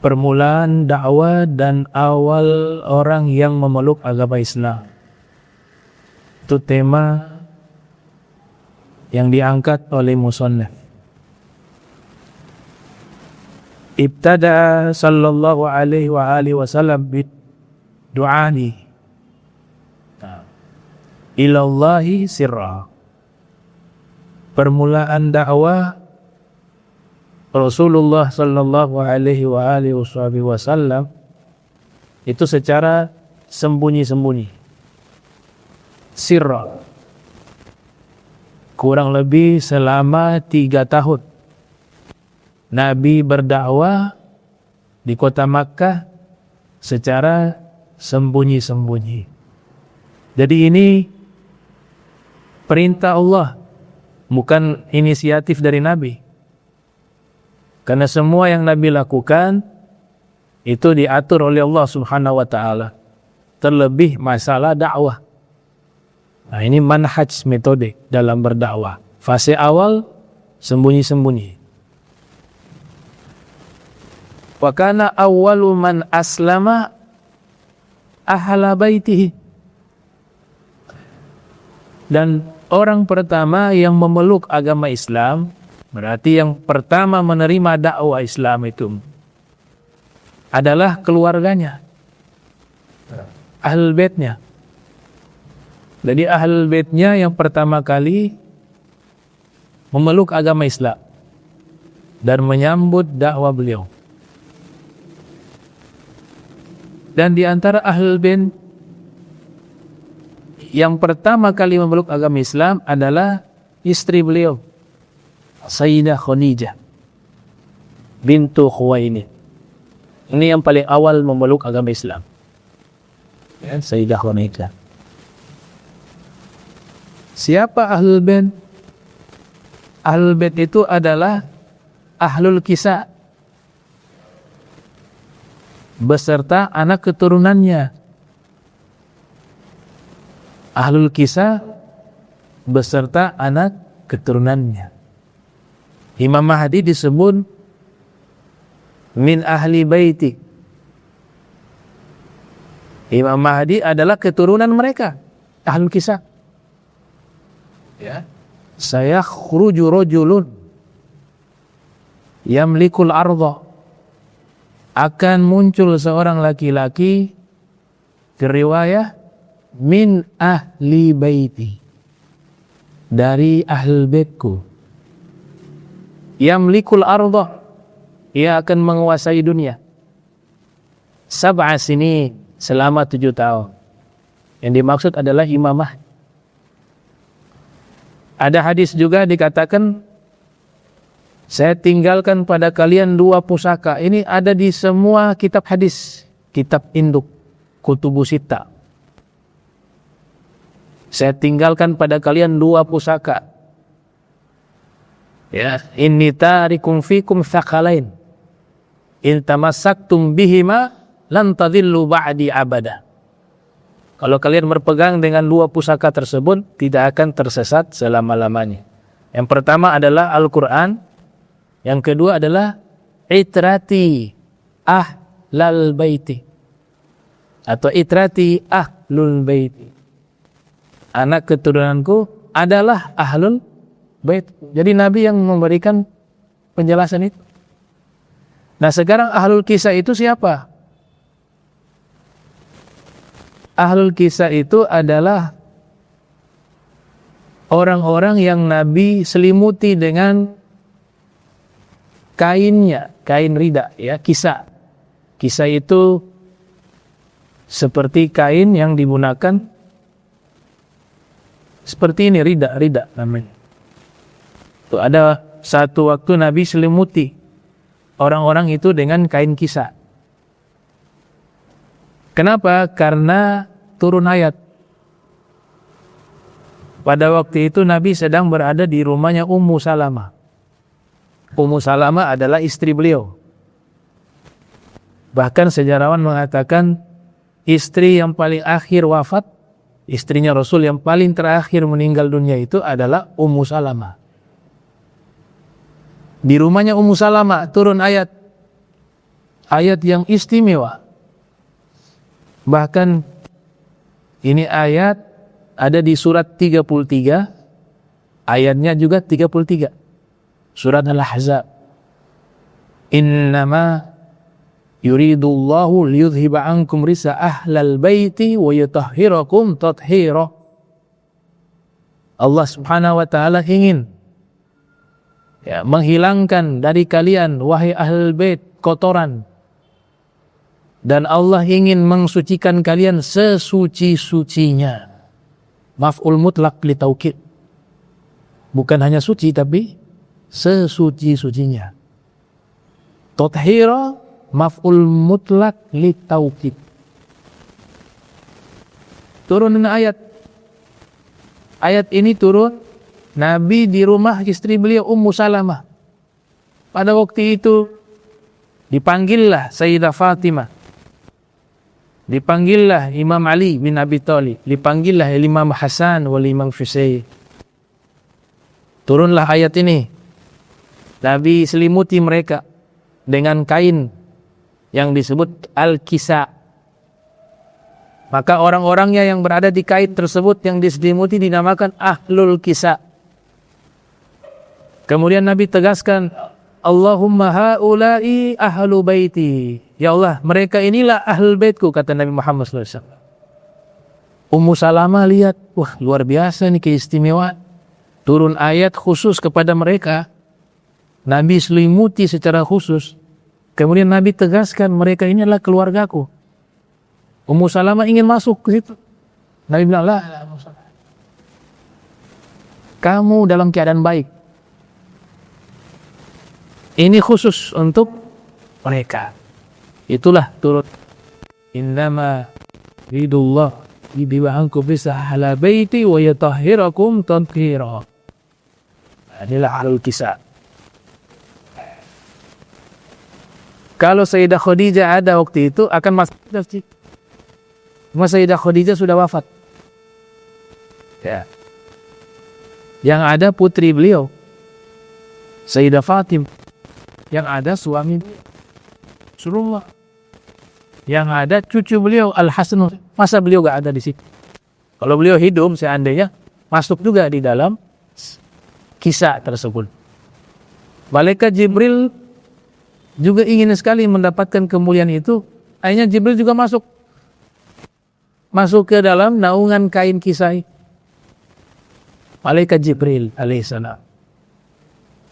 permulaan dakwah dan awal orang yang memeluk agama Islam. Itu tema yang diangkat oleh musannif. Ibtada sallallahu alaihi wa alihi wasallam bidu'ani ilallahi sirra. Permulaan dakwah Rasulullah sallallahu alaihi wa alihi wasallam itu secara sembunyi-sembunyi. Sirra. Kurang lebih selama 3 tahun Nabi berdakwah di kota Makkah secara sembunyi-sembunyi. Jadi ini perintah Allah, bukan inisiatif dari Nabi. Karena semua yang Nabi lakukan itu diatur oleh Allah Subhanahu wa taala. Terlebih masalah dakwah. Nah, ini manhaj metode dalam berdakwah. Fase awal sembunyi-sembunyi. Wa kana awwalu man aslama ahla baitihi. Dan orang pertama yang memeluk agama Islam, berarti yang pertama menerima dakwah Islam itu adalah keluarganya, ahlul baitnya. Jadi ahlul baitnya yang pertama kali memeluk agama Islam dan menyambut dakwah beliau. Dan di antara ahlul bait yang pertama kali memeluk agama Islam adalah istri beliau, Sayyidah Khadijah bintu Khuwailid. Ini yang paling awal memeluk agama Islam, ya, Sayyidah Khadijah. Siapa ahlul bait? Ahlul bait itu adalah ahlul kisah beserta anak keturunannya. Ahlul kisah beserta anak keturunannya. Imam Mahdi disebut min ahli baiti. Imam Mahdi adalah keturunan mereka, ahlul kisah. Ya. Saya khruju rajulun yamlikul ardha. Akan muncul seorang laki-laki, riwayah min ahli baiti, dari ahlul baitku. Yamlikul ardha, ia akan menguasai dunia. 7 sinin, selama 7 tahun. Yang dimaksud adalah imamah. Ada hadis juga dikatakan, saya tinggalkan pada kalian 2 pusaka. Ini ada di semua kitab hadis, kitab induk, kutubus sittah. Saya tinggalkan pada kalian 2 pusaka. Ya, inni tarikum fikum tsaqalain. In tamassaktum bihima lan tadillu ba'di abada. Kalau kalian berpegang dengan 2 pusaka tersebut, tidak akan tersesat selama-lamanya. Yang pertama adalah Al-Quran. Yang kedua adalah itrati ahlal baiti. Atau itrati ahlul baiti. Anak keturunanku adalah ahlul bait. Jadi Nabi yang memberikan penjelasan itu. Nah, sekarang ahlul kisah itu siapa? Ahlul kisah itu adalah orang-orang yang Nabi selimuti dengan kainnya, kain rida, ya, kisah. Kisah itu seperti kain yang digunakan seperti ini, rida namanya. Tuh, ada satu waktu Nabi selimuti orang-orang itu dengan kain kisah. Kenapa? Karena turun ayat. Pada waktu itu Nabi sedang berada di rumahnya Ummu Salamah. Ummu Salamah adalah istri beliau. Bahkan sejarawan mengatakan istri yang paling akhir wafat, istrinya Rasul yang paling terakhir meninggal dunia itu adalah Ummu Salamah. Di rumahnya Ummu Salamah turun ayat. ayat yang istimewa. Bahkan ini ayat ada di surat 33, ayatnya juga 33. Surat Al-Ahzab. Innama yuridullahu liyudhiba ankum risa ahlal baiti wa yutahhirakum tathira. Allah Subhanahu wa taala ingin menghilangkan dari kalian wahai ahlul bait kotoran, dan Allah ingin mensucikan kalian sesuci-sucinya. Maf'ul mutlak li taukid. Bukan hanya suci tapi sesuci-sucinya. Tathira maf'ul mutlak li taukid. Turunin ayat. Ayat ini turun Nabi di rumah istri beliau Ummu Salamah. Pada waktu itu dipanggillah Sayyidah Fatimah, dipanggillah Imam Ali bin Abi Thalib, dipanggillah Imam Hasan wal Imam Husain. Turunlah ayat ini. Nabi selimuti mereka dengan kain yang disebut al-kisa. Maka orang-orangnya yang berada di kain tersebut yang diselimuti dinamakan ahlul kisa. Kemudian Nabi tegaskan, Allahumma haula'i ahlu baiti. Ya Allah, mereka inilah ahlul baitku, kata Nabi Muhammad SAW. Ummu Salamah lihat, wah luar biasa nih keistimewaan. Turun ayat khusus kepada mereka. Nabi selimuti secara khusus. Kemudian Nabi tegaskan, mereka ini adalah keluargaku. Ummu Salamah ingin masuk ke situ. Nabi bilang, lah, kamu dalam keadaan baik. Ini khusus untuk mereka. Itulah turut. Innama ridullah yudhiba ankum risa ahlal baiti wa yutahhirakum tathira. Inilah ahlul kisah. Kalau Sayyidah Khadijah ada waktu itu akan masuk masjid. Cuma Sayyidah Khadijah sudah wafat. Ya. Yang ada putri beliau, Sayyidah Fatimah. Yang ada suami beliau, Rasulullah. Yang ada cucu beliau, Al-Hasan. Masa beliau gak ada di situ? Kalau beliau hidup seandainya masuk juga di dalam kisah tersebut. Malaikat Jibril juga ingin sekali mendapatkan kemuliaan itu. Akhirnya Jibril juga masuk ke dalam naungan kain kisah. Malaikat Jibril alaihissalam.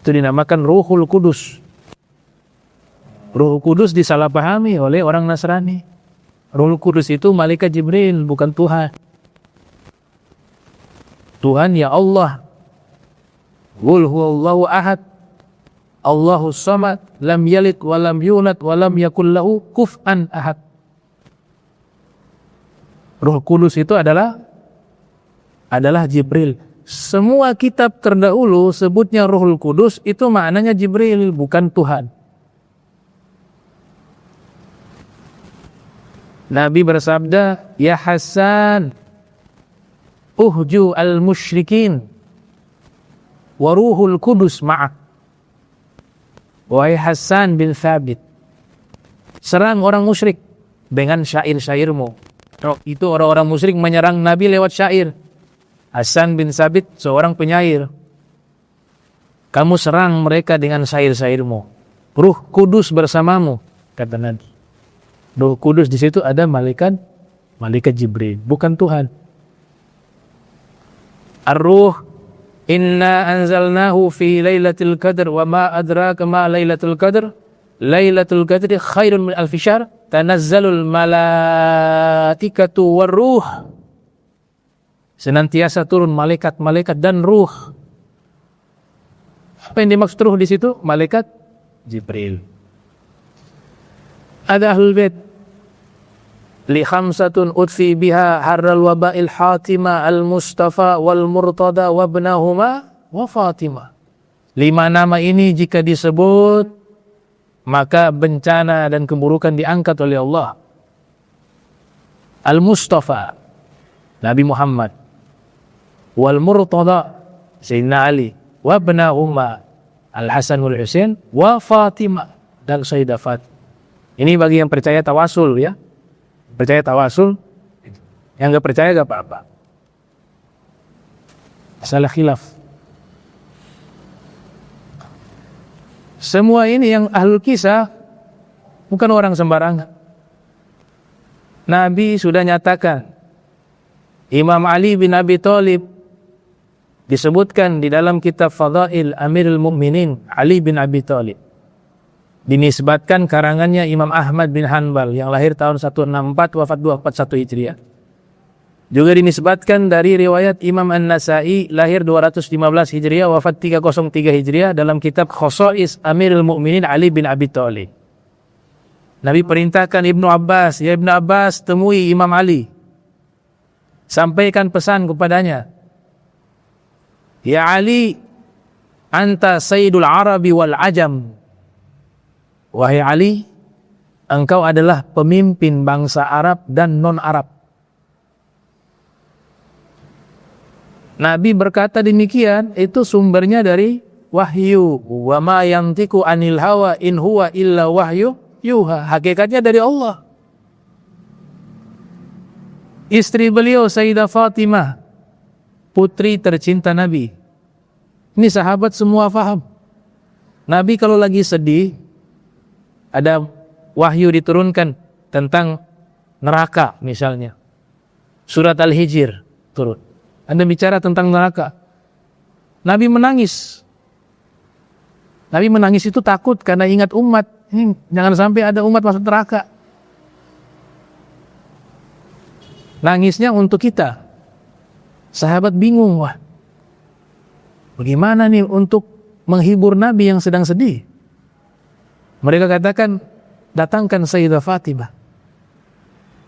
Itu dinamakan Ruhul Kudus. Ruh Kudus disalahpahami oleh orang Nasrani. Ruh Kudus itu malaikat Jibril, bukan Tuhan. Tuhan ya Allah. Qul huwallahu ahad. Allahus samad, lam yalid wa lam yulad wa lam yakul lahu kufuwan ahad. Ruh Kudus itu adalah Jibril. Semua kitab terdahulu sebutnya Ruhul Kudus, itu maknanya Jibril, bukan Tuhan. Nabi bersabda, ya Hasan, uhju al-musyrikin wa ruhul kudus ma'ak. Wahai Hasan bin Thabit, serang orang musyrik dengan syair-syairmu. Itu orang-orang musyrik menyerang Nabi lewat syair. Hasan bin Thabit seorang penyair. Kamu serang mereka dengan syair-syairmu. Ruh Kudus bersamamu, kata Nabi. Ruh Kudus di situ ada malaikat Jibril, bukan Tuhan. Ar-Ruh, inna anzalnahu fi lailatul qadr wa ma adraka ma lailatul qadr. Lailatul qadri khairun min alfi syahr. Tanazzalul malaikatu war-ruh. Senantiasa turun malaikat-malaikat dan ruh. Apa yang dimaksud ruh di situ? Malaikat Jibril. Ada ahlul bait. Li khamsatun utfi biha harral waba'il Hatimah al-Mustafa wal Murtada wa ibnahuma wa Fatimah. 5 nama ini jika disebut maka bencana dan keburukan diangkat oleh Allah. Al-Mustafa, Nabi Muhammad. Wal Murtada, Sayyidina Ali. Wa ibnahuma, Al-Hasan wal Husain. Wa Fatimah, dan Sayyidah Fatimah. Ini bagi yang percaya tawasul ya. Percaya tawasul, yang nggak percaya gak apa-apa. Masalah khilaf. Semua ini yang ahlul kisah bukan orang sembarangan. Nabi sudah nyatakan, Imam Ali bin Abi Thalib disebutkan di dalam kitab Fadail Amirul Mukminin Ali bin Abi Thalib. Dinisbatkan karangannya Imam Ahmad bin Hanbal yang lahir tahun 164 wafat 241 Hijriah. Juga dinisbatkan dari riwayat Imam An-Nasai lahir 215 Hijriah wafat 303 Hijriah dalam kitab Khosais Amirul Mukminin Ali bin Abi Thalib. Nabi perintahkan Ibnu Abbas, ya Ibnu Abbas, temui Imam Ali. Sampaikan pesan kepadanya. Ya Ali, anta sayyidul Arabi wal Ajam. Wahai Ali, engkau adalah pemimpin bangsa Arab dan non-Arab. Nabi berkata demikian, itu sumbernya dari wahyu. Wa ma yantiqu anil hawa in huwa illa wahyu yuha. Hakikatnya dari Allah. Istri beliau Sayyidah Fatimah, putri tercinta Nabi. Ini sahabat semua faham. Nabi kalau lagi sedih, ada wahyu diturunkan tentang neraka misalnya. Surat Al-Hijr turun. Anda bicara tentang neraka. Nabi menangis. Nabi menangis itu takut karena ingat umat. Jangan sampai ada umat masuk neraka. Nangisnya untuk kita. Sahabat bingung, wah, bagaimana nih untuk menghibur Nabi yang sedang sedih? Mereka katakan, datangkan Sayyidah Fatimah.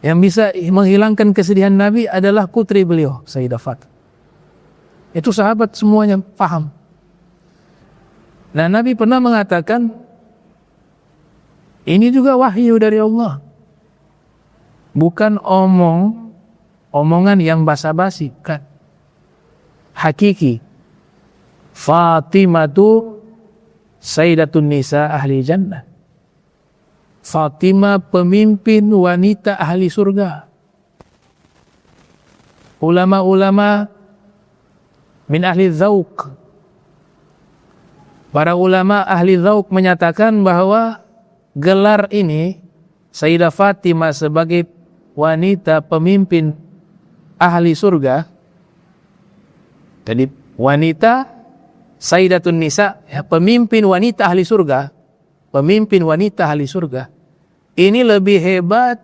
Yang bisa menghilangkan kesedihan Nabi adalah putri beliau, Sayyidah Fatimah. Itu sahabat semuanya paham. Nah, Nabi pernah mengatakan, ini juga wahyu dari Allah. Bukan omongan yang basa-basi, kan? Hakiki. Fatimah itu Sayyidatun Nisa ahli jannah. Fatimah pemimpin wanita ahli surga. Ulama-ulama min ahli dzauq. Para ulama ahli dzauq menyatakan bahwa gelar ini Sayyidah Fatimah sebagai wanita pemimpin ahli surga. Jadi wanita Sayyidatun Nisa, ya, pemimpin wanita ahli surga, pemimpin wanita ahli surga. Ini lebih hebat,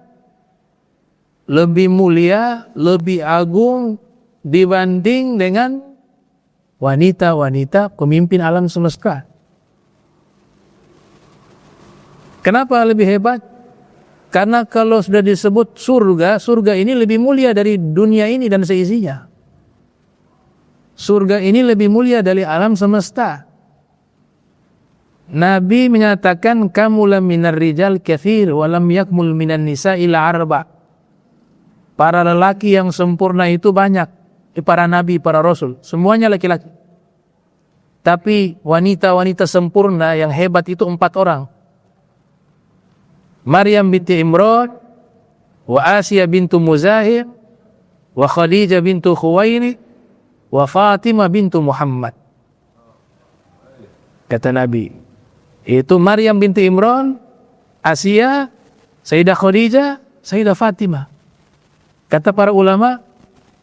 lebih mulia, lebih agung dibanding dengan wanita-wanita pemimpin alam semesta. Kenapa lebih hebat? Karena kalau sudah disebut surga, surga ini lebih mulia dari dunia ini dan seisinya. Surga ini lebih mulia dari alam semesta. Nabi menyatakan, kamula minar rijal katsir wa lam yakmul minan nisa illa arba. Para lelaki yang sempurna itu banyak. Para nabi, para rasul, semuanya laki-laki. Tapi wanita-wanita sempurna yang hebat itu 4 orang. Maryam binti Imran, wa Asiyah bintu Muzahir, wa Khadijah bintu Khuwailid, wa Fatimah bintu Muhammad. Kata Nabi, itu Maryam binti Imran, Asiyah, Sayyidah Khadijah, Sayyidah Fatimah. Kata para ulama,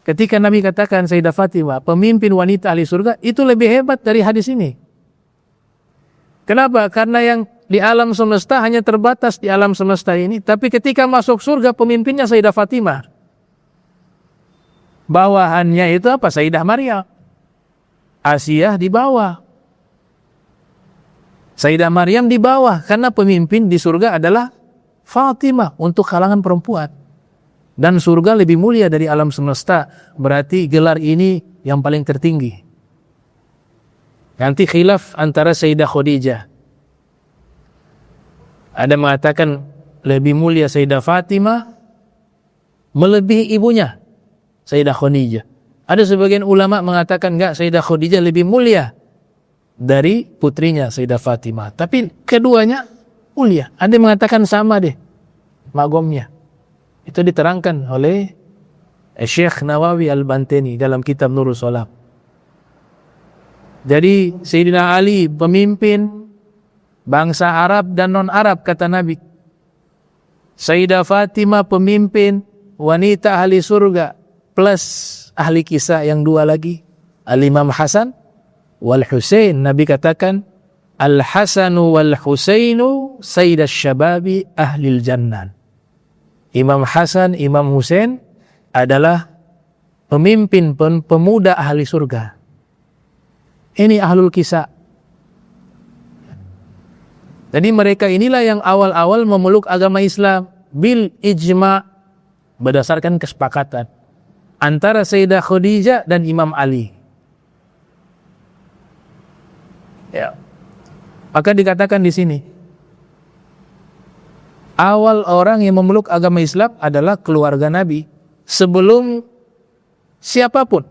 ketika Nabi katakan Sayyidah Fatimah pemimpin wanita ahli surga, itu lebih hebat dari hadis ini. Kenapa? Karena yang di alam semesta hanya terbatas di alam semesta ini, tapi ketika masuk surga pemimpinnya Sayyidah Fatimah. Bawahannya itu apa? Sayyidah Maryam. Asiyah di bawah. Sayyidah Maryam di bawah, karena pemimpin di surga adalah Fatimah untuk kalangan perempuan. Dan surga lebih mulia dari alam semesta, berarti gelar ini yang paling tertinggi. Nanti khilaf antara Sayyidah Khadijah. Ada mengatakan lebih mulia Sayyidah Fatimah melebihi ibunya Sayyidah Khadijah. Ada sebagian ulama mengatakan enggak, Sayyidah Khadijah lebih mulia dari putrinya Sayyidah Fatimah. Tapi keduanya mulia. Ada yang mengatakan sama deh magomnya. Itu diterangkan oleh Syekh Nawawi Al-Bantani dalam kitab Nurul Salam. Jadi Sayyidina Ali pemimpin bangsa Arab dan non-Arab kata Nabi. Sayyidah Fatimah pemimpin wanita ahli surga plus ahli kisah yang dua lagi, Al-Imam Hasan wal Husain. Nabi katakan Al-Hasanu wal Husainu sayyidash syababi ahlil jannah. Imam Hasan, Imam Husain adalah pemimpin pemuda ahli surga. Ini ahlul kisah. Jadi mereka inilah yang awal-awal memeluk agama Islam bil ijma', berdasarkan kesepakatan antara Sayyidah Khadijah dan Imam Ali. Ya. Maka dikatakan di sini, awal orang yang memeluk agama Islam adalah keluarga Nabi sebelum siapapun.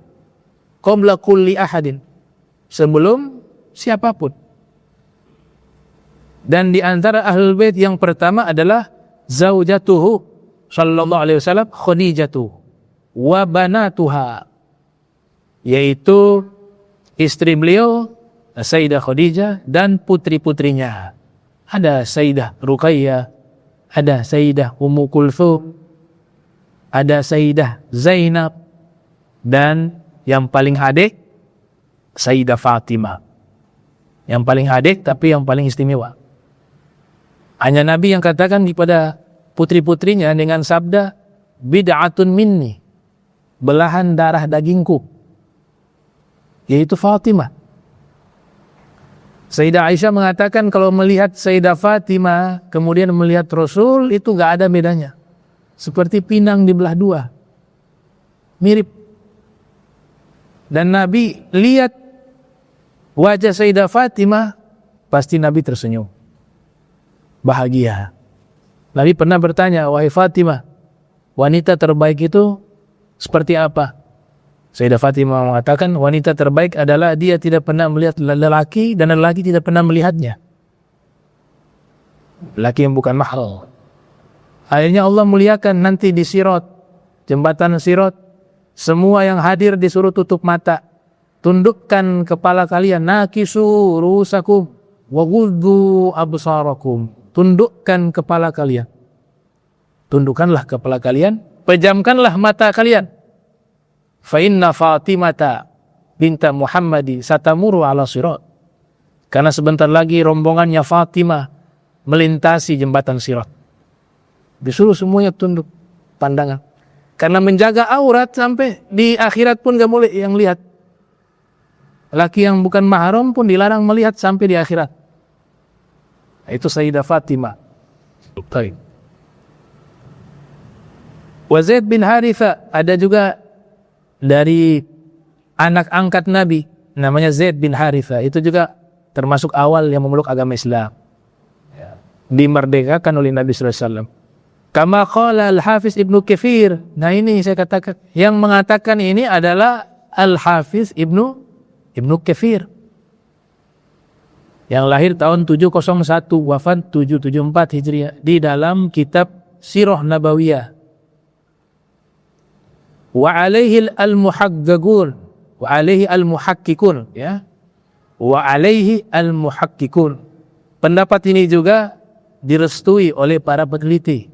Qabla kulli ahadin, sebelum siapapun. Dan di antara ahlul bait yang pertama adalah zaujatuhu sallallahu alaihi wasallam Khadijatu wa banatuha, yaitu istri beliau Sayyidah Khadijah dan putri-putrinya. Ada Sayyidah Ruqayyah, ada Sayyidah Ummu Kulthum, ada Sayyidah Zainab, dan yang paling adik Sayyidah Fatimah. Yang paling adik tapi yang paling istimewa. Hanya Nabi yang katakan kepada putri-putrinya dengan sabda bid'atun minni, belahan darah dagingku, yaitu Fatimah. Sayyidah Aisyah mengatakan kalau melihat Sayyidah Fatimah kemudian melihat Rasul itu gak ada bedanya, seperti pinang dibelah dua, mirip. Dan Nabi lihat wajah Sayyidah Fatimah, pasti Nabi tersenyum, bahagia. Nabi pernah bertanya, wahai Fatimah, wanita terbaik itu seperti apa? Sayyidah Fatimah mengatakan, wanita terbaik adalah dia tidak pernah melihat lelaki dan lelaki tidak pernah melihatnya. Lelaki yang bukan mahram. Akhirnya Allah muliakan nanti di Sirat, jembatan Sirat, semua yang hadir disuruh tutup mata, tundukkan kepala kalian, nakisu rusakum wa ghuddu absarakum. Tundukkan kepala kalian, tundukkanlah kepala kalian, pejamkanlah mata kalian. Fa inna Fatimata binta Muhammadi satamuru ala sirat. Karena sebentar lagi rombongannya Fatimah melintasi jembatan Sirat. Disuruh semuanya tunduk pandangan. Karena menjaga aurat sampai di akhirat pun gak boleh yang lihat. Laki yang bukan mahram pun dilarang melihat sampai di akhirat. Itu Sayyidah Fatimah. Baik. Wa Zaid bin Haritha, ada juga dari anak angkat Nabi namanya Zaid bin Haritha, itu juga termasuk awal yang memeluk agama Islam. Dimerdekakan oleh Nabi sallallahu alaihi wasallam. Kama qala Al-Hafiz Ibnu Katsir. Nah ini saya katakan, yang mengatakan ini adalah Al-Hafiz Ibnu Katsir, yang lahir tahun 701, wafat 774 Hijriah, di dalam kitab Sirah Nabawiyah. Wa alaihi al-muhaqqaqun, wa alaihi al-muhaqqikun, ya. Wa alaihi al-muhaqqikun. Pendapat ini juga direstui oleh para peneliti.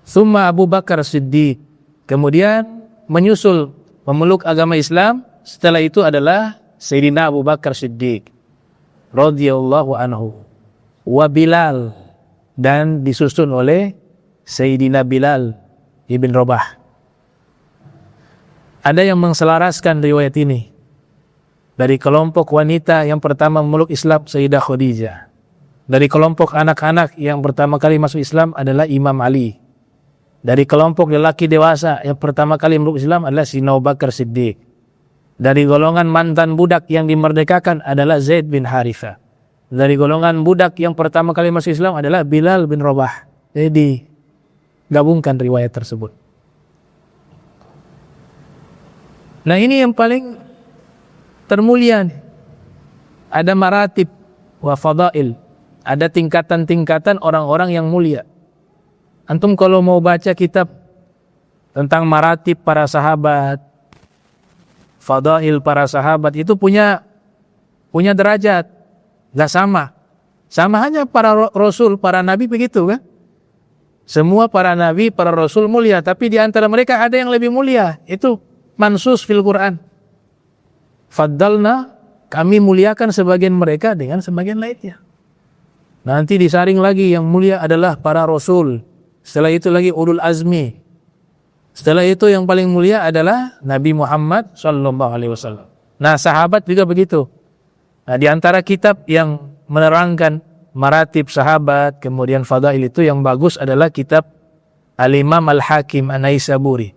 Summa Abu Bakar Siddiq, kemudian menyusul memeluk agama Islam setelah itu adalah Sayyidina Abu Bakar Siddiq radhiyallahu anhu, wa Bilal, dan disusun oleh Sayyidina Bilal ibn Rabah. Ada yang mengselaraskan riwayat ini dari kelompok wanita yang pertama memeluk Islam Sayyidah Khadijah. Dari kelompok anak-anak yang pertama kali masuk Islam adalah Imam Ali. Dari kelompok lelaki dewasa yang pertama kali memeluk Islam adalah Sayyidina Abu Bakar Siddiq. Dari golongan mantan budak yang dimerdekakan adalah Zaid bin Haritha. Dari golongan budak yang pertama kali masuk Islam adalah Bilal bin Rabah. Jadi gabungkan riwayat tersebut. Nah ini yang paling termulia nih. Ada maratib wa fadail. ada tingkatan-tingkatan orang-orang yang mulia. Antum kalau mau baca kitab tentang maratib para sahabat, fadail para sahabat, itu punya derajat, gak sama. Sama hanya para rasul, para nabi begitu kan. Semua para nabi, para rasul mulia, tapi di antara mereka ada yang lebih mulia. Itu mansus fil Quran. Faddalna, kami muliakan sebagian mereka dengan sebagian lainnya. Nanti disaring lagi, yang mulia adalah para rasul. Setelah itu lagi ulul azmi. Setelah itu yang paling mulia adalah Nabi Muhammad sallallahu alaihi wasallam. Nah, sahabat juga begitu. Nah, di antara kitab yang menerangkan maratib sahabat, kemudian fadail itu yang bagus adalah kitab Al-Imam Al-Hakim An-Naisaburi,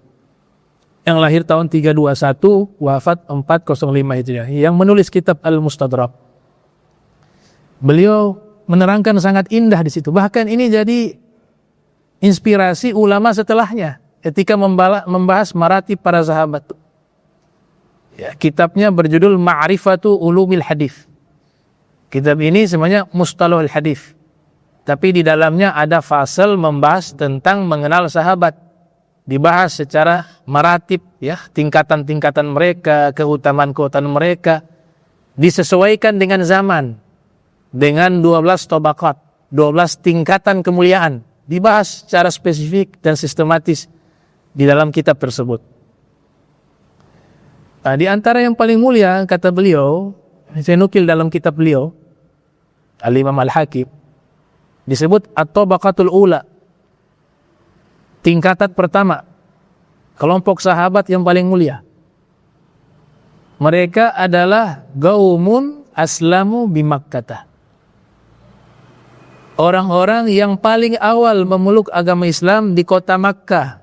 yang lahir tahun 321, wafat 405 Hijriah, yang menulis kitab Al-Mustadrak. Beliau menerangkan sangat indah di situ. Bahkan ini jadi inspirasi ulama setelahnya ketika membahas maratib para sahabat. Ya, kitabnya berjudul Ma'rifatu Ulumil Hadis. Kitab ini sebenarnya Mustalahul Hadis, tapi di dalamnya ada fasal membahas tentang mengenal sahabat. Dibahas secara maratib, ya, tingkatan-tingkatan mereka, keutamaan-keutamaan mereka, disesuaikan dengan zaman, dengan 12 tabaqat, 12 tingkatan kemuliaan, dibahas secara spesifik dan sistematis di dalam kitab tersebut. Nah, di antara yang paling mulia, kata beliau, saya nukil dalam kitab beliau, Al-Imam Al-Hakim, disebut At-Tabaqatul Ula, tingkatan pertama, kelompok sahabat yang paling mulia. Mereka adalah Gaumun Aslamu Bimakkata, orang-orang yang paling awal memeluk agama Islam di kota Makkah.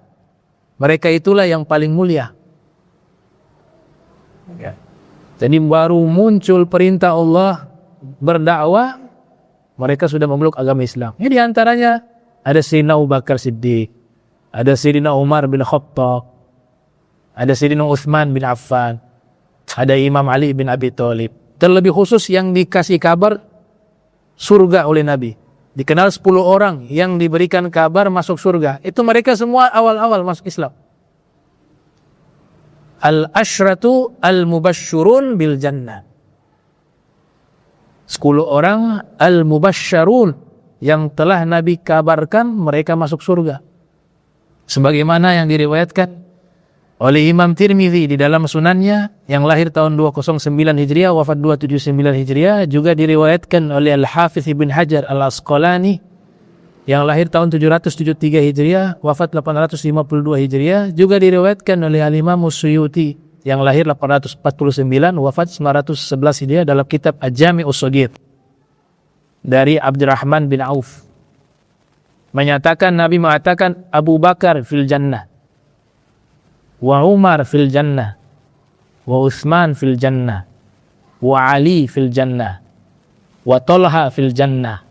Mereka itulah yang paling mulia. Ya. Jadi baru muncul perintah Allah berdakwah, mereka sudah memeluk agama Islam. Ini diantaranya ada Sayyidina Abu Bakar Siddiq, ada Sayyidina Umar bin Khattab, ada Sayyidina Utsman bin Affan, ada Imam Ali bin Abi Thalib. Terlebih khusus yang dikasih kabar surga oleh Nabi. Dikenal 10 orang yang diberikan kabar masuk surga. Itu mereka semua awal-awal masuk Islam. Al-ashratu al-mubasysyurun bil jannah. 10 orang al-mubasysyarun yang telah Nabi kabarkan mereka masuk surga. Sebagaimana yang diriwayatkan oleh Imam Tirmidzi di dalam sunannya, yang lahir tahun 209 Hijriah, wafat 279 Hijriah, juga diriwayatkan oleh Al-Hafiz Ibn Hajar Al-Asqalani yang lahir tahun 773 Hijriah, wafat 852 Hijriah, juga diriwayatkan oleh Al-Imam Suyuti yang lahir 849, wafat 911 Hijriah, dalam kitab Al-Jami' Us-Shaghir dari Abdurrahman bin Auf, menyatakan, Nabi mengatakan, Abu Bakar fil jannah, wa Umar fil jannah, wa Utsman fil jannah, wa Ali fil jannah, wa Talha fil jannah,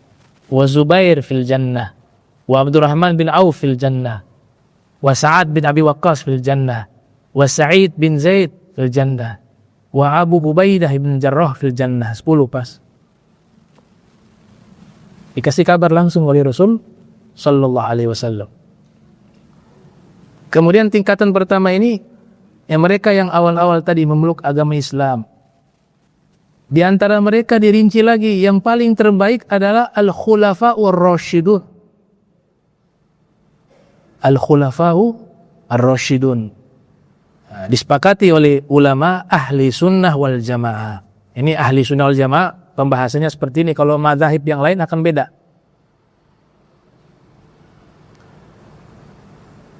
wa Zubair fil jannah, wa Abdurrahman bin Auf fil jannah, wa Sa'ad bin Abi Waqqas fil jannah, wa Sa'id bin Zaid fil jannah, wa Abu Ubaidah bin Jarrah fil jannah. 10 pas. Dikasih kabar langsung oleh Rasul sallallahu alaihi wasallam. Kemudian tingkatan pertama ini, yang mereka yang awal-awal tadi memeluk agama Islam. Di antara mereka dirinci lagi, yang paling terbaik adalah Al-Khulafa'ur Rasyidun. Al-Khulafa'u Ar-Rasyidun. Disepakati oleh ulama ahli sunnah wal jamaah. Ini ahli sunnah wal jamaah, pembahasannya seperti ini. Kalau mazhab yang lain akan beda.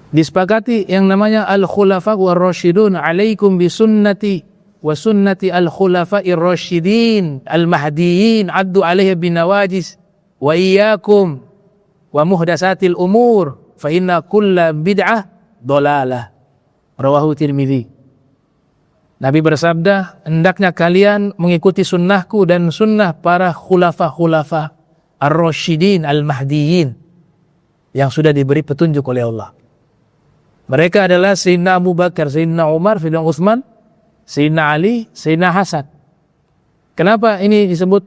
Disepakati yang namanya Al-Khulafa'u Ar-Rasyidun, alaikum bisunnati wa sunnati al-khulafa'ir rasyidin al-mahdiyyin addu 'alaiha binawajis wa iyyakum wa muhdatsatil umur fa inna kulla bid'ah dhalalah. Rawahu Tirmidzi. Nabi bersabda, hendaknya kalian mengikuti sunnahku dan sunnah para khulafa ar-rasyidin al-mahdiyyin yang sudah diberi petunjuk oleh Allah. Mereka adalah Sayyidina Abu Bakar, Sayyidina Umar, Sayyidina Utsman, Sayyidina Ali, Sayyidina Hasan. Kenapa ini disebut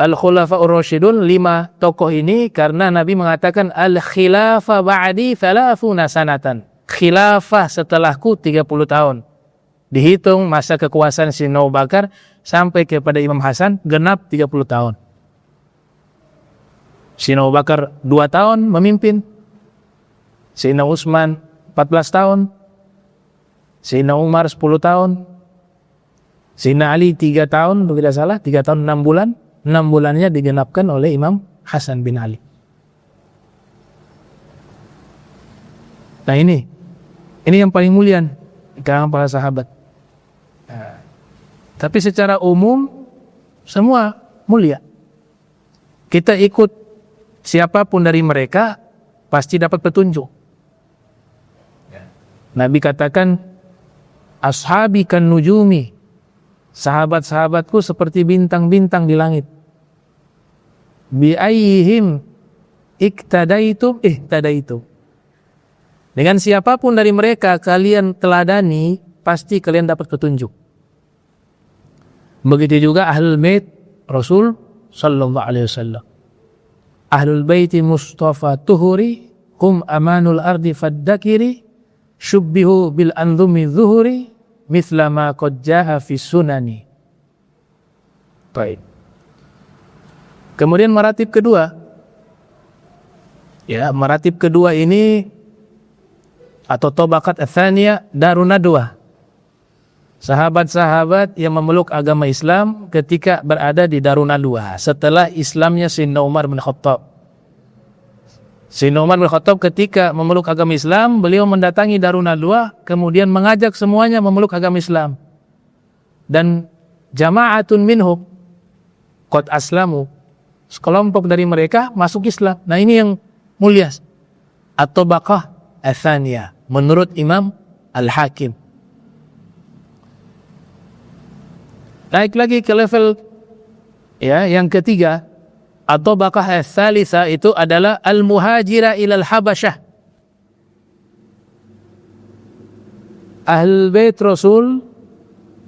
Al-Khulafa'ur Rasyidun, 5 tokoh ini, karena Nabi mengatakan al-khilafah ba'di 30 sanatan. Khilafah setelahku 30 tahun. Dihitung masa kekuasaan Sayyidina Abu Bakar sampai kepada Imam Hasan genap 30 tahun. Sayyidina Abu Bakar 2 tahun memimpin. Sayyidina Utsman 14 tahun. Sayyidina Umar 10 tahun. Sayyidina Ali 3 tahun, tidak salah, 3 tahun 6 bulan. 6 bulannya digenapkan oleh Imam Hasan bin Ali. Nah ini yang paling mulia di kalangan para sahabat. Nah, tapi secara umum semua mulia. Kita ikut siapapun dari mereka pasti dapat petunjuk. Nabi katakan, ashabi kan nujumi, sahabat-sahabatku seperti bintang-bintang di langit. Bi ayyihim iktadaitum ihtadaitum. Dengan siapapun dari mereka kalian teladani, pasti kalian dapat petunjuk. Begitu juga ahlul bait Rasul sallallahu alaihi wasallam. Ahlul baiti Mustafa tuhuri hum amanul ardi faddakiri syubbihu bil anzumi zuhuri mithla ma qad jaa fi sunani. Baik. Kemudian maratib kedua. Ya, maratib kedua ini atau tabaqat ats-tsaniyah darun nadwah. Sahabat-sahabat yang memeluk agama Islam ketika berada di darun nadwah setelah Islamnya Sayyidina Umar bin Khattab. Sayyidina Umar bin Khattab ketika memeluk agama Islam, beliau mendatangi darun nadwah, kemudian mengajak semuanya memeluk agama Islam. Dan jama'atun minhum qad aslamu, sekelompok dari mereka masuk Islam. Nah ini yang mulia. At-tabaqah ats-tsaniyah menurut Imam Al-Hakim. Naik lagi ke level yang ketiga. At-tabaqah ats-tsalitsah itu adalah al-muhajira ilal Habasyah. Ahlul bait Rasul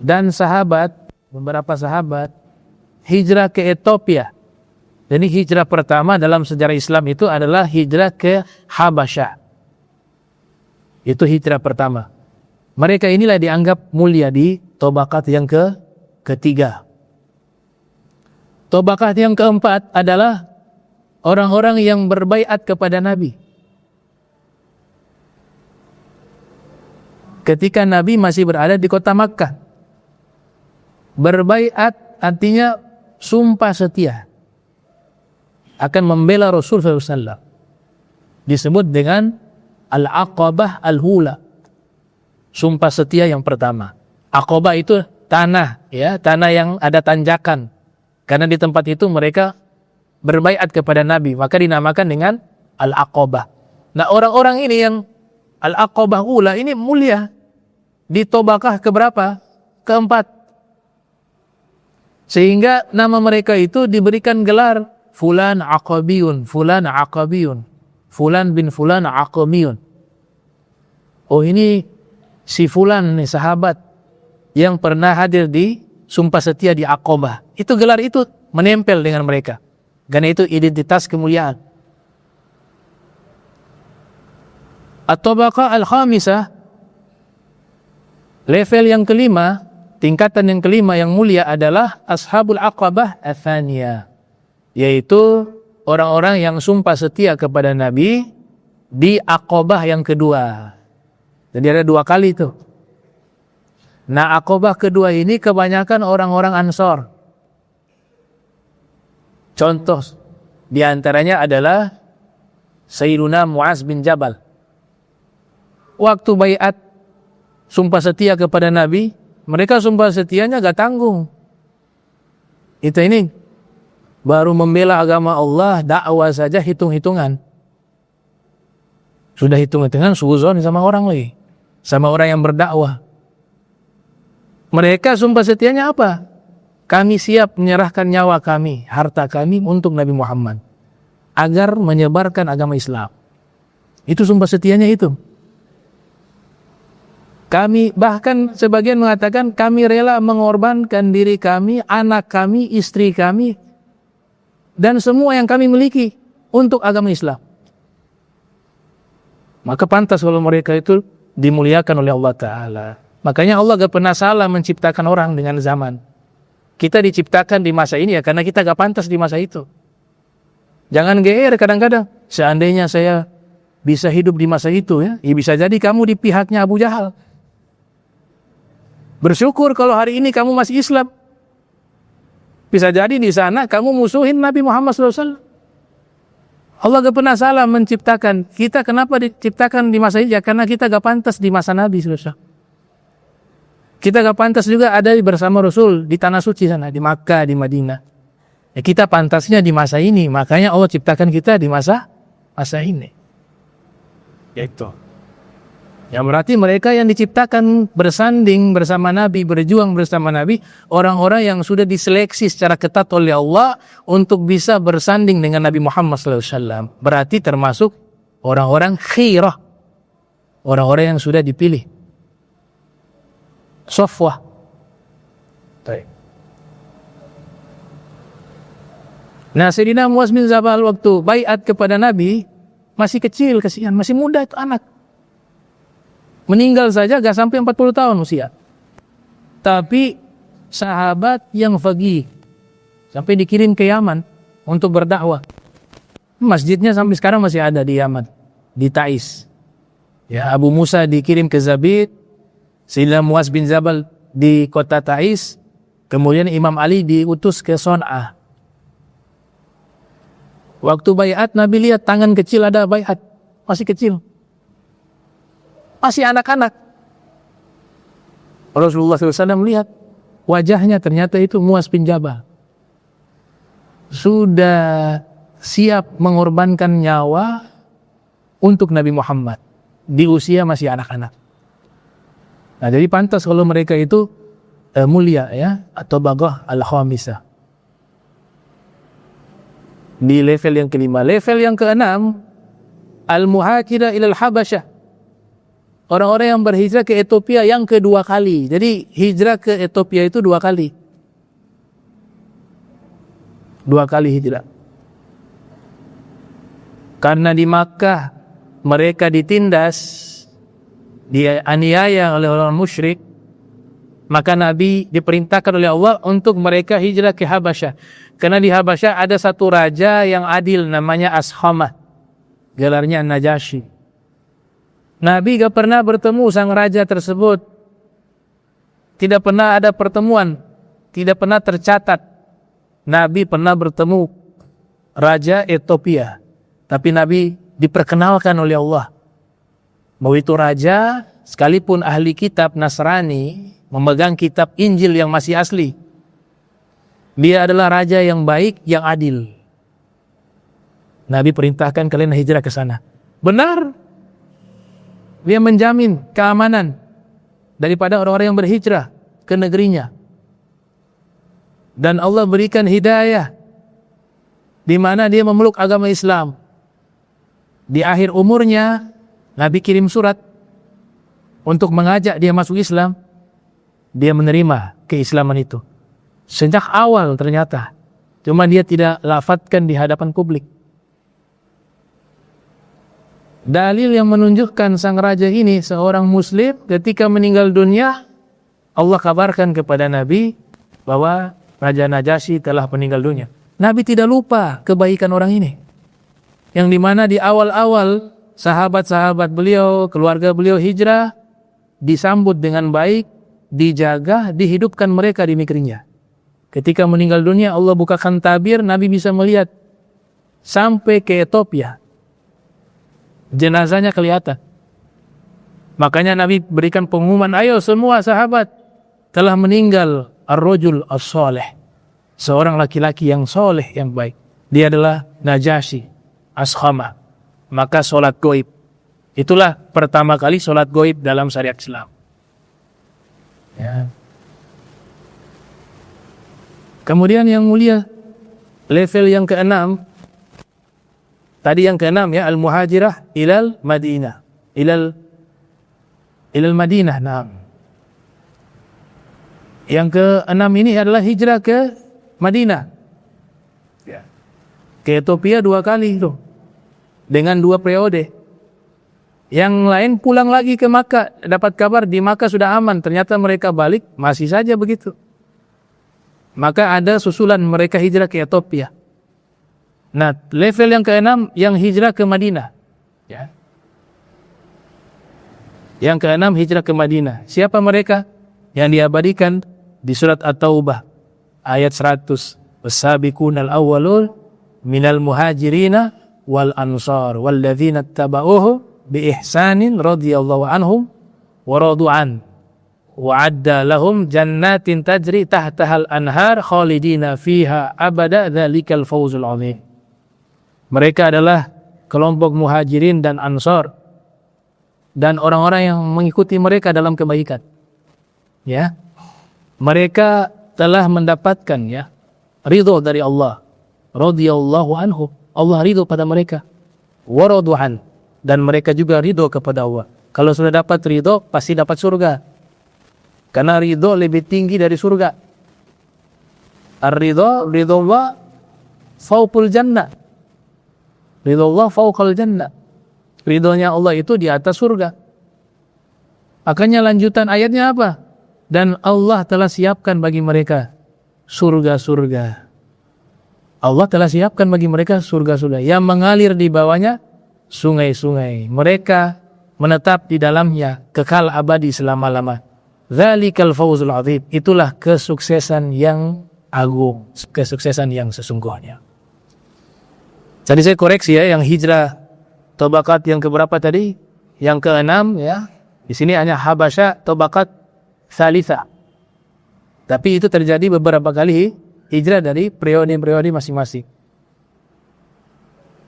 dan sahabat, beberapa sahabat hijrah ke Ethiopia. Jadi hijrah pertama dalam sejarah Islam itu adalah hijrah ke Habasyah. Itu hijrah pertama. Mereka inilah dianggap mulia di tabaqat yang ketiga. Tabaqat yang keempat adalah orang-orang yang berbaiat kepada Nabi. Ketika Nabi masih berada di kota Makkah. Berbaiat artinya sumpah setia akan membela Rasul SAW. Disebut dengan Al-Aqabah Al-Hula. Sumpah setia yang pertama. Aqabah itu tanah, ya, tanah yang ada tanjakan. Karena di tempat itu mereka berbaiat kepada Nabi, maka dinamakan dengan Al-Aqabah. Nah, orang-orang ini yang Al-Aqabah Ula ini mulia. Di tabaqah keberapa? Keempat. Sehingga nama mereka itu diberikan gelar Fulan Aqabiyun, Fulan Aqabiyun, Fulan bin Fulan Aqamiyun. Oh ini si Fulan nih sahabat yang pernah hadir di sumpah setia di Aqabah. Itu gelar itu menempel dengan mereka. Karena itu identitas kemuliaan. At-tabaqah al-khamisah, level yang kelima, tingkatan yang kelima yang mulia adalah ashabul aqabah ats-tsaniyah, yaitu orang-orang yang sumpah setia kepada Nabi di Aqabah yang kedua. Jadi ada 2 kali itu. Nah, Aqabah kedua ini kebanyakan orang-orang Ansor. Contoh di antaranya adalah Sayyiduna Mu'az bin Jabal. Waktu baiat sumpah setia kepada Nabi, mereka sumpah setianya gak tanggung. Itu ini baru membela agama Allah, dakwah saja hitung-hitungan. Sudah hitung-hitungan suzon sama orang lagi, sama orang yang berdakwah. Mereka sumpah setianya apa? Kami siap menyerahkan nyawa kami, harta kami untuk Nabi Muhammad agar menyebarkan agama Islam. Itu sumpah setianya itu. Kami bahkan sebagian mengatakan kami rela mengorbankan diri kami, anak kami, istri kami dan semua yang kami miliki untuk agama Islam. Maka pantas kalau mereka itu dimuliakan oleh Allah Ta'ala. Makanya Allah gak pernah salah menciptakan orang dengan zaman. Kita diciptakan di masa ini ya karena kita gak pantas di masa itu. Jangan GR kadang-kadang. Seandainya saya bisa hidup di masa itu ya bisa jadi kamu di pihaknya Abu Jahal. Bersyukur kalau hari ini kamu masih Islam. Bisa jadi di sana kamu musuhin Nabi Muhammad SAW. Allah gak pernah salah menciptakan kita. Kenapa diciptakan di masa ini? Ya karena kita gak pantas di masa Nabi SAW. Kita gak pantas juga ada bersama Rasul di tanah suci sana, di Makkah, di Madinah. Ya kita pantasnya di masa ini. Makanya Allah ciptakan kita di masa ini. Yaitu. Yang berarti mereka yang diciptakan bersanding bersama Nabi, berjuang bersama Nabi, orang-orang yang sudah diseleksi secara ketat oleh Allah untuk bisa bersanding dengan Nabi Muhammad SAW. Berarti termasuk orang-orang khirah, orang-orang yang sudah dipilih. Sofwah. Nah, Sayyidina Muaz bin Jabal waktu baiat kepada Nabi masih kecil, kasihan, masih muda itu anak. Meninggal saja gak sampai 40 tahun usia. Tapi sahabat yang faqih sampai dikirim ke Yaman untuk berdakwah. Masjidnya sampai sekarang masih ada di Yaman, di Taiz. Ya, Abu Musa dikirim ke Zabid, Sayyidina Muaz bin Jabal di kota Taiz, kemudian Imam Ali diutus ke Son'ah. Waktu baiat Nabi lihat tangan kecil ada baiat, masih kecil, masih anak-anak. Rasulullah SAW melihat wajahnya ternyata itu Muaz bin Jabal sudah siap mengorbankan nyawa untuk Nabi Muhammad di usia masih anak-anak. Nah, jadi pantas kalau mereka itu mulia ya, atau bagah al-khamisah. Di level yang kelima. Level yang keenam, al-muhajirah ilal habasyah. Orang-orang yang berhijrah ke Ethiopia yang kedua kali. Jadi hijrah ke Ethiopia itu 2 kali. 2 kali hijrah. Karena di Makkah mereka ditindas, dianiaya oleh orang musyrik, maka Nabi diperintahkan oleh Allah untuk mereka hijrah ke Habasyah. Karena di Habasyah ada satu raja yang adil namanya Ashamah, gelarnya Najasyi. Nabi gak pernah bertemu sang raja tersebut. Tidak pernah ada pertemuan, tidak pernah tercatat Nabi pernah bertemu raja Ethiopia. Tapi Nabi diperkenalkan oleh Allah bahwa itu raja, sekalipun ahli kitab Nasrani, memegang kitab Injil yang masih asli, dia adalah raja yang baik, yang adil. Nabi perintahkan kalian hijrah ke sana. Benar, dia menjamin keamanan daripada orang-orang yang berhijrah ke negerinya. Dan Allah berikan hidayah di mana dia memeluk agama Islam. Di akhir umurnya Nabi kirim surat untuk mengajak dia masuk Islam. Dia menerima keislaman itu sejak awal ternyata, cuma dia tidak lafadzkan di hadapan publik. Dalil yang menunjukkan sang raja ini seorang muslim. Ketika meninggal dunia, Allah kabarkan kepada Nabi bahwa Raja Najasyi telah meninggal dunia. Nabi tidak lupa kebaikan orang ini, yang dimana di awal-awal sahabat-sahabat beliau, keluarga beliau hijrah, disambut dengan baik, dijaga, dihidupkan mereka di negerinya. Ketika meninggal dunia, Allah bukakan tabir, Nabi bisa melihat sampai ke Ethiopia. Jenazahnya kelihatan. Makanya Nabi berikan pengumuman, ayo semua sahabat, telah meninggal ar-rajul as-salih, seorang laki-laki yang soleh, yang baik. Dia adalah Najasyi Ashamah. Maka sholat goib, itulah pertama kali sholat goib dalam syariat Islam ya. Kemudian yang mulia, level yang keenam. Tadi yang keenam ya, al-muhajirah ilal Madinah, ilal Madinah. Nah, yang keenam ini adalah hijrah ke Madinah ya. ke Ethiopia 2 kali itu dengan 2 periode. Yang lain pulang lagi ke Makkah, dapat kabar di Makkah sudah aman, ternyata mereka balik masih saja begitu. Maka ada susulan mereka hijrah ke Ethiopia. Nah, level yang ke-6 yang hijrah ke Madinah. Ya. Yang ke-6 hijrah ke Madinah. Siapa mereka? Yang diabadikan di surat At-Taubah ayat 100. Was-sabiqunal awwalun minal muhajirina wal ansar walladzina ittaba'uhu bi ihsanin radhiyallahu anhum wa radu an wa adda lahum jannatin tajri tahtahal anhar khalidina fiha abada dzalikal fawzul azim. Mereka adalah kelompok muhajirin dan ansar dan orang-orang yang mengikuti mereka dalam kebaikan. Ya. Mereka telah mendapatkan ya ridho dari Allah. Radhiyallahu anhu. Allah ridho pada mereka. Wa radu an, dan mereka juga ridho kepada Allah. Kalau sudah dapat ridho, pasti dapat surga. Karena ridho lebih tinggi dari surga. Ar-ridho, ridho Allah fauqul jannah. Ridho Allah fauqul jannah. Ridhonya Allah itu di atas surga. Makanya lanjutan ayatnya apa? Dan Allah telah siapkan bagi mereka surga-surga. Allah telah siapkan bagi mereka surga-surga yang mengalir di bawahnya sungai-sungai. Mereka menetap di dalamnya kekal abadi selama-lama. Dzalikal fawzul azim. Itulah kesuksesan yang agung, kesuksesan yang sesungguhnya. Jadi saya koreksi ya, yang hijrah tabaqat yang keberapa tadi? Yang ke-6 ya. Di sini hanya Habasyah tabaqat tsalitsa. Tapi itu terjadi beberapa kali hijrah dari periode-periode masing-masing.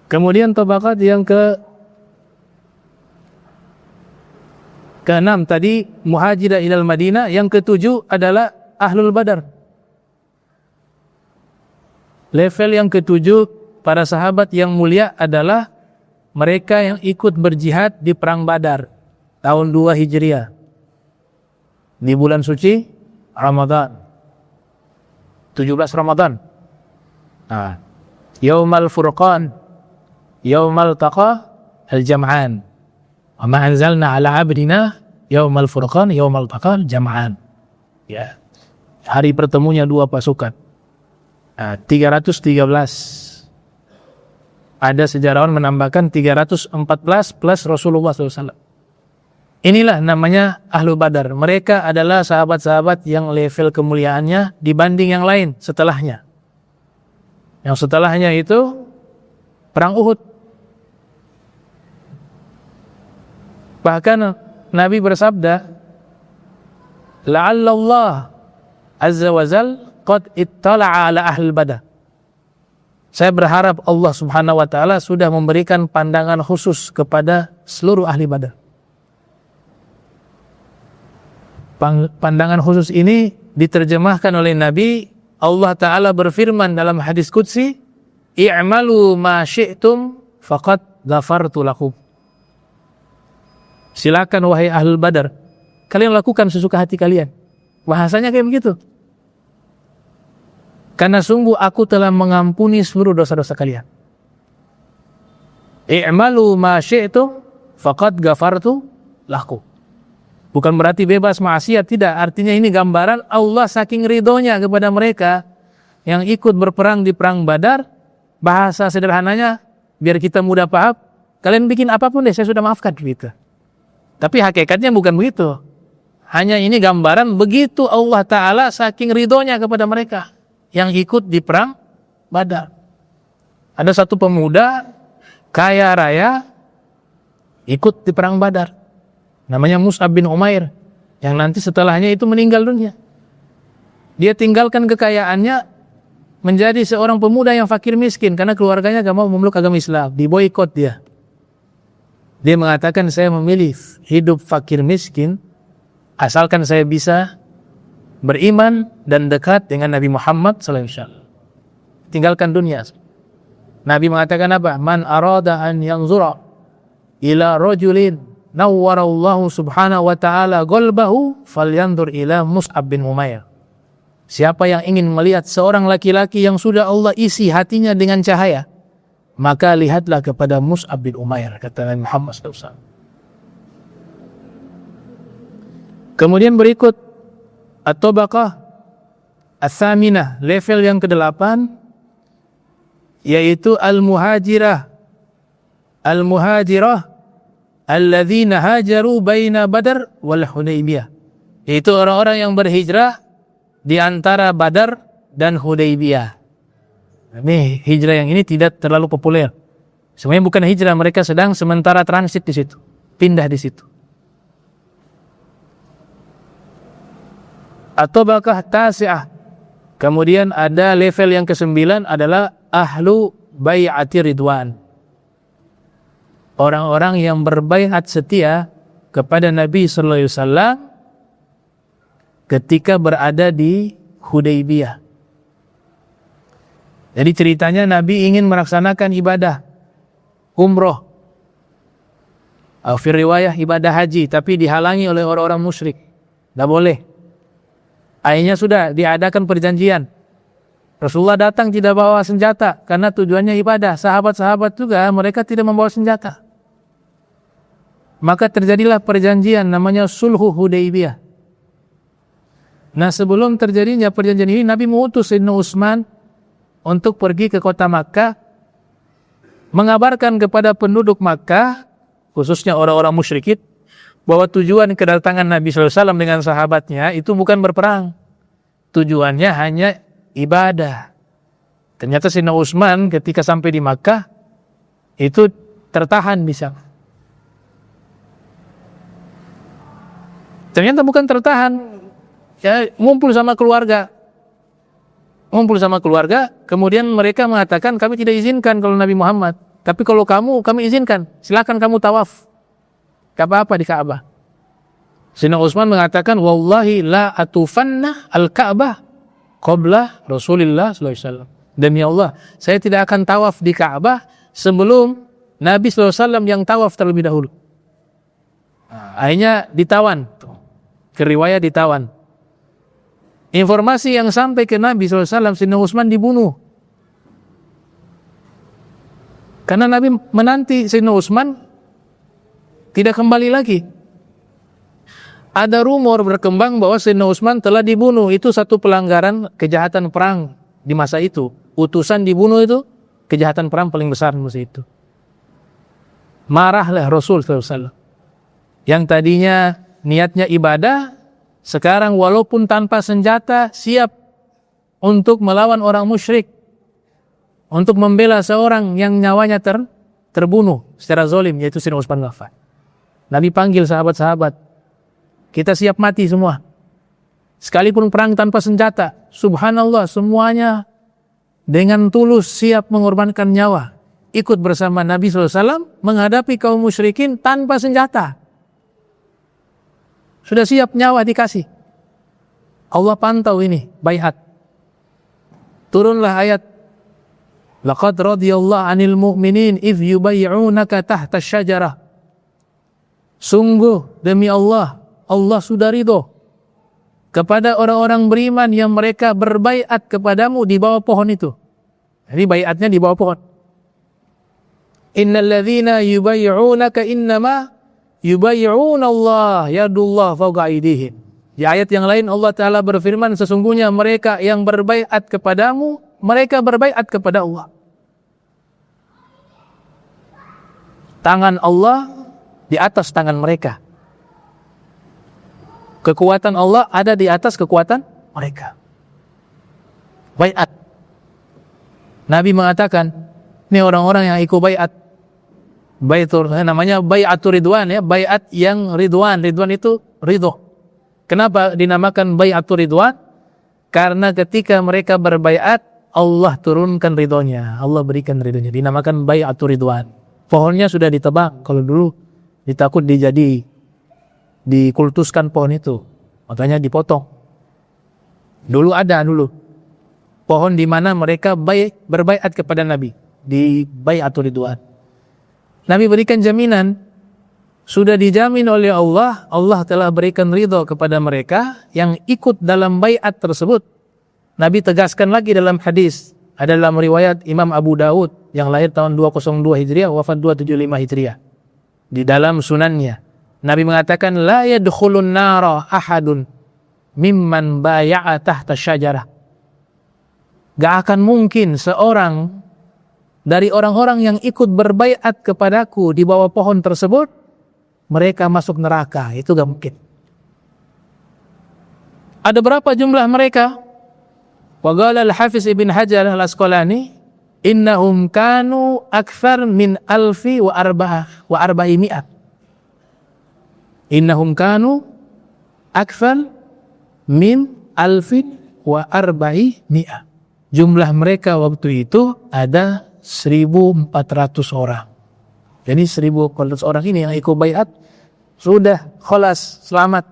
Kemudian tabaqat yang ke-6 tadi muhajirah ilal Madinah, yang ke-7 adalah ahlul Badar. Level yang ke-7 para sahabat yang mulia adalah mereka yang ikut berjihad di perang Badar tahun 2 Hijriah. Di bulan suci Ramadan. 17 Ramadan. Nah, Yaumal Furqan, Yaumal Taqa Al-Jam'an. Wa ma anzalna ala abdina Yaumal Furqan, Yaumal Taqa Al-Jam'an. Ya. Hari pertemunya dua pasukan. 313. Ada sejarawan menambahkan 314 plus Rasulullah SAW. Inilah namanya Ahlu Badar. Mereka adalah sahabat-sahabat yang level kemuliaannya dibanding yang lain setelahnya. Yang setelahnya itu Perang Uhud. Bahkan Nabi bersabda, La'allallah Azza wa Jal qad ittala'a ala ahli Badar. Saya berharap Allah Subhanahu wa Ta'ala sudah memberikan pandangan khusus kepada seluruh ahli Badar. Pandangan khusus ini diterjemahkan oleh Nabi. Allah Ta'ala berfirman dalam hadis qudsi, i'malu ma syi'tum faqad ghafartu lakum. Silakan wahai ahlul Badar, kalian lakukan sesuka hati kalian. Bahasanya kayak begitu. Karena sungguh aku telah mengampuni seluruh dosa-dosa kalian. I'malu ma syi'tum faqad ghafartu lakum. Bukan berarti bebas maksiat, tidak. Artinya ini gambaran Allah saking ridhonya kepada mereka yang ikut berperang di perang Badar. Bahasa sederhananya, biar kita mudah paham, kalian bikin apapun deh, saya sudah maafkan gitu. Tapi hakikatnya bukan begitu. Hanya ini gambaran begitu Allah Ta'ala saking ridhonya kepada mereka yang ikut di perang Badar. Ada satu pemuda kaya raya ikut di perang Badar. Namanya Mus'ab bin Umair, yang nanti setelahnya itu meninggal dunia. Dia tinggalkan kekayaannya menjadi seorang pemuda yang fakir miskin karena keluarganya gak mau memeluk agama Islam, diboikot dia. Dia mengatakan, saya memilih hidup fakir miskin asalkan saya bisa beriman dan dekat dengan Nabi Muhammad SAW. Tinggalkan dunia. Nabi mengatakan apa? Man arada an yanzura ila rajulin nawwarallahu subhanahu wa ta'ala qalbahu falyandur ila Mus'ab bin Umair. Siapa yang ingin melihat seorang laki-laki yang sudah Allah isi hatinya dengan cahaya, maka lihatlah kepada Mus'ab bin Umair, kata Nabi Muhammad SAW. Kemudian berikut at-tabaqah ats-tsaminah, level yang ke-8, yaitu al-muhajirah alladzina hajaru baina Badar wal Hudaybiyah, yaitu orang-orang yang berhijrah di antara Badar dan Hudaybiyah. Ini hijrah yang ini tidak terlalu populer. Semuanya bukan hijrah, mereka sedang sementara transit di situ, pindah di situ. At-tabaqah tasi'ah. Kemudian ada level yang ke-9 adalah ahlu bai'ati ridwan. Orang-orang yang berbaiat setia kepada Nabi sallallahu alaihi wasallam ketika berada di Hudaybiyah. Jadi ceritanya Nabi ingin melaksanakan ibadah umroh, fi riwayah ibadah haji, tapi dihalangi oleh orang-orang musyrik. Tidak boleh. Akhirnya sudah diadakan perjanjian. Rasulullah datang tidak bawa senjata karena tujuannya ibadah. Sahabat-sahabat juga mereka tidak membawa senjata. Maka terjadilah perjanjian namanya Sulhu Hudaybiyah. Nah, sebelum terjadinya perjanjian ini, Nabi mengutus Sayyidina Utsman untuk pergi ke kota Makkah, mengabarkan kepada penduduk Makkah, khususnya orang-orang musyrikin, bahwa tujuan kedatangan Nabi SAW dengan sahabatnya itu bukan berperang. Tujuannya hanya ibadah. Ternyata Sayyidina Utsman ketika sampai di Makkah itu tertahan bisa. Ternyata bukan tertahan, ya ngumpul sama keluarga. Kemudian mereka mengatakan, kami tidak izinkan kalau Nabi Muhammad, tapi kalau kamu, kami izinkan. Silakan kamu tawaf. Gak apa-apa di Ka'bah. Sayyidina Utsman mengatakan, wallahi la atufanna al-Ka'bah qabla Rasulullah sallallahu alaihi wasallam. Demi Allah, saya tidak akan tawaf di Ka'bah sebelum Nabi sallallahu alaihi wasallam yang tawaf terlebih dahulu. Akhirnya ditawan. Riwayat ditawan. Informasi yang sampai ke Nabi sallallahu alaihi wasallam, Sayyidina Utsman dibunuh. Karena Nabi menanti Sayyidina Utsman tidak kembali lagi. Ada rumor berkembang bahwa Sayyidina Utsman telah dibunuh. Itu satu pelanggaran kejahatan perang di masa itu. Utusan dibunuh itu kejahatan perang paling besar di masa itu. Marahlah Rasul sallallahu alaihi wasallam. Yang tadinya niatnya ibadah, sekarang walaupun tanpa senjata siap untuk melawan orang musyrik, untuk membela seorang yang nyawanya terbunuh secara zalim, yaitu Sayyidina Utsman bin Affan. Nabi panggil sahabat-sahabat, kita siap mati semua, sekalipun perang tanpa senjata. Subhanallah, semuanya dengan tulus siap mengorbankan nyawa, ikut bersama Nabi SAW menghadapi kaum musyrikin tanpa senjata. Sudah siap nyawa dikasih. Allah pantau ini, baiat. Turunlah ayat, laqad radiyallahu 'anil mu'minin idh yubay'unaka tahta asy-syajarah. Sungguh demi Allah, Allah sudah ridho kepada orang-orang beriman yang mereka berbaiat kepadamu di bawah pohon itu. Jadi baiatnya di bawah pohon. Innal ladzina yubay'unaka innama yubay'una Allah yadullah fawqa aydihim. Di ayat yang lain Allah Ta'ala berfirman, sesungguhnya mereka yang berbaiat kepadamu, mereka berbaiat kepada Allah. Tangan Allah di atas tangan mereka. Kekuatan Allah ada di atas kekuatan mereka. Baiat. Nabi mengatakan, ini orang-orang yang ikut baiat. Baitur, namanya bai'atur ridwan, ya, baiat yang ridwan. Ridwan itu ridho. Kenapa dinamakan bai'atur ridwan? Karena ketika mereka berbaiat, Allah turunkan ridhonya, Allah berikan ridhonya. Dinamakan bai'atur ridwan. Pohonnya sudah ditebang. Kalau dulu ditakut dikultuskan pohon itu, makanya dipotong. Dulu pohon di mana mereka berbaiat kepada Nabi, di bai'atur ridwan. Nabi berikan jaminan, sudah dijamin oleh Allah, Allah telah berikan ridho kepada mereka yang ikut dalam baiat tersebut. Nabi tegaskan lagi dalam hadis Ada dalam riwayat Imam Abu Daud yang lahir tahun 202 Hijriah, wafat 275 Hijriah. Di dalam sunannya, Nabi mengatakan, la yadkhulun nara ahadun mimman baya'a tahta syajarah. Gak akan mungkin seorang dari orang-orang yang ikut berbaiat kepadaku di bawah pohon tersebut, mereka masuk neraka. Itu gak mungkin. Ada berapa jumlah mereka? Wa qala al-Hafiz Ibn Hajar al-Asqalani, innahum kanu akthar min alfi wa arba'imi'at. Innahum kanu akthar min alfi wa arba'imi'at. Jumlah mereka waktu itu ada 1.400 orang. Jadi 1.400 orang ini yang ikut baiat sudah khalas, selamat.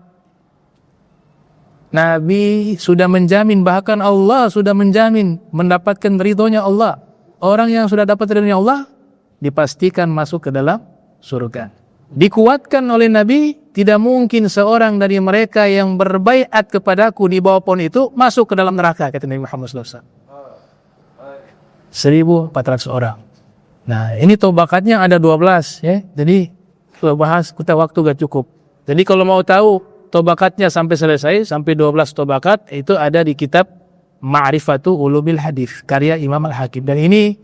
Nabi sudah menjamin, bahkan Allah sudah menjamin mendapatkan ridhonya Allah. Orang yang sudah dapat ridhonya Allah dipastikan masuk ke dalam surga. Dikuatkan oleh Nabi, tidak mungkin seorang dari mereka yang berbaiat kepadaku di bawah pohon itu masuk ke dalam neraka, kata Nabi Muhammad SAW. 1.400 orang. Nah, ini tobakatnya ada 12 ya. Jadi kita bahas, kita waktu gak cukup. Jadi kalau mau tahu tobakatnya sampai selesai, sampai 12 tobakat, itu ada di kitab Ma'rifatu Ulumil Hadis karya Imam Al-Hakim. Dan ini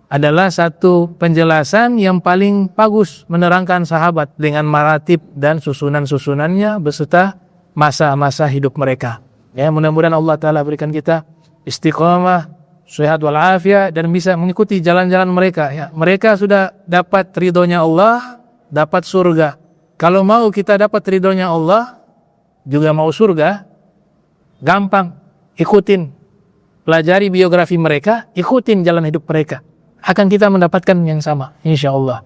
adalah satu penjelasan yang paling bagus menerangkan sahabat dengan maratib dan susunan-susunannya beserta masa-masa hidup mereka. Ya, mudah-mudahan Allah Ta'ala berikan kita istiqamah, sehat walafiat, dan bisa mengikuti jalan-jalan mereka. Ya, mereka sudah dapat ridhonya Allah, dapat surga. Kalau mau kita dapat ridhonya Allah, juga mau surga, gampang, ikutin, pelajari biografi mereka, ikutin jalan hidup mereka, akan kita mendapatkan yang sama, insya Allah.